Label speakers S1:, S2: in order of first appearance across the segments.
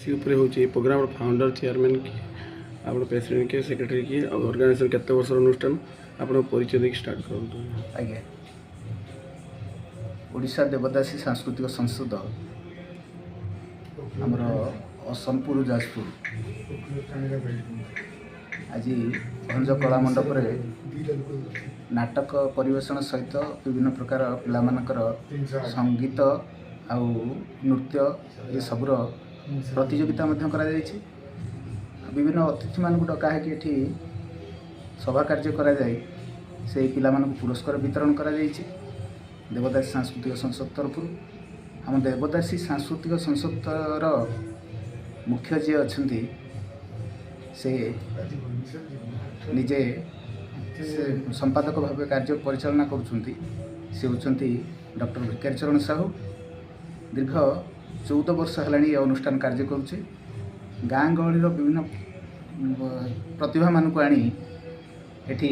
S1: देवदासी उपरे होची programme founder chairman की आप प्रेसिडेंट के सेक्रेटरी की ऑर्गेनाइजेशन केते वर्ष अनुष्ठान आप परिचय देख स्टार्ट करंतु।
S2: आज्ञा ओडिशा देवदासी सांस्कृतिक संसद आमर असमपुर जाजपुर आज भंज कला मंडप नाटक परिवेषण सहित विभिन्न प्रकार पिलामानकर संगीत आउ नृत्य ये सबुर प्रतियोगिता करा जायछि। विभिन्न अतिथि मान डकाहेकि एठी सभा कार्य करा जाय से पिलामानक पुरस्कार वितरण करा जायछि। देवदासी सांस्कृतिक संसद तरफ आम देवदासी सांस्कृतिक संसदर मुख्य जी अच्छा से निजे संपादक भाव कार्य परिचालना करुँच से होती डॉक्टर भिकारीचरण साहू। दीर्घ 14 वर्ष है अनुष्ठान कार्य करुचे। गाँ गहली विभिन्न प्रतिभा मानक आनी एठी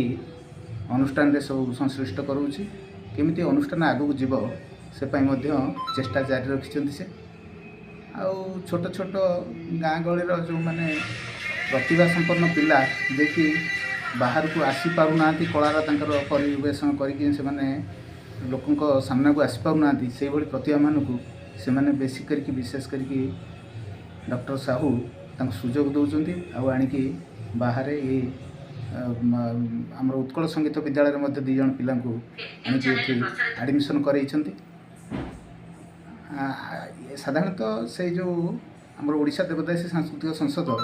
S2: अनुष्ठान रे सब संश्लिष्ट करूची। केमिति अनुष्ठान आगू जीव से पाई मध्य चेष्टा जारी रखिछन्ति से आउ छोट छोट गाँ गहली जो माने प्रतिभा संपन्न पिला देखि बाहर को आसी पारुना कलार तांकर परिवेषण करके से माने लोकंक सामना को आसी पारुना से भली प्रतिभा मानक से माने बेसी करके विशेष करके डॉक्टर साहू तांक सुजोग दौरान आउ आनिकी बाहर ये आम उत्कल संगीत विद्यालय में 2 जन पिला आनिकी एडमिशन करइछन्ति। साधारणतः से जो आम ओडिशा देवदासी सांस्कृतिक संसद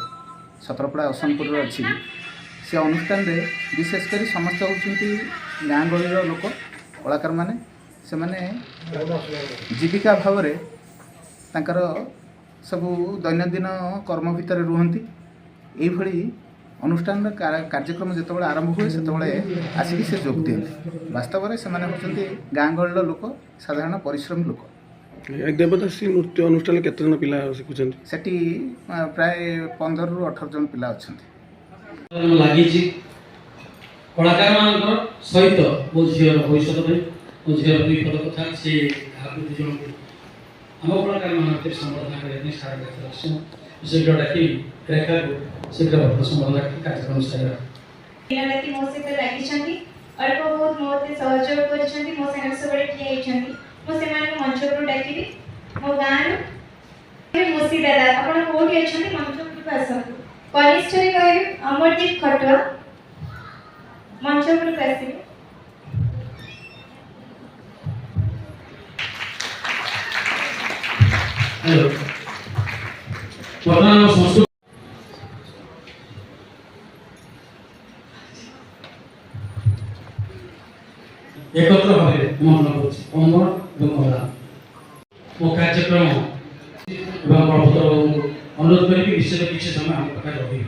S2: सतरपड़ा असमपुर अच्छी से अनुष्ठान रे विशेषकर समस्त होती गाँ गहली लोक कलाकार माने से माने जीविका भाव रे तांकर सब दैनंदिन कर्म भितर रुहंती। एभली अनुष्ठान कार्यक्रम जिते आरंभ हुए से आसिक से जोग दिखते। वास्तव में से होती गाँ गहली लोक साधारण परिश्रमी लोक।
S1: देवदासी नृत्य अनुष्ठान केते जन पिला शिखुछन्ति
S2: सेठी प्राय 15 ରୁ 18 जन पिला अछन्ति।
S3: लागि कलाकार मान सहित मो झीर भविष्य में मो झीर विपद कथा से आकृति जन आम कलाकार मान संवर्धन करने सारा शीघ्र डाकी रेखा को शीघ्र संवर्धन कार्यक्रम सारा
S4: दिनराति मो सहित लागि अल्प बहुत मोते सहयोग करछन्ति। मो संग सबले ठिया छन्ति। मो सेमान मंच पर डाकिबी मो गाँ मोसी दादा आपण कोठी अछन्ति मंच पर आसन्तु। कनिष्ठ रे कहबी अमरदीप खटुआ मंच पर आसिबे।
S3: हेलो वर्तमान संस्कृत एकत्र भावे मन करुछि अमर एवं मो कार्यक्रम एवं अनुरोध करी विशेष किसी समय हम पाखे रही।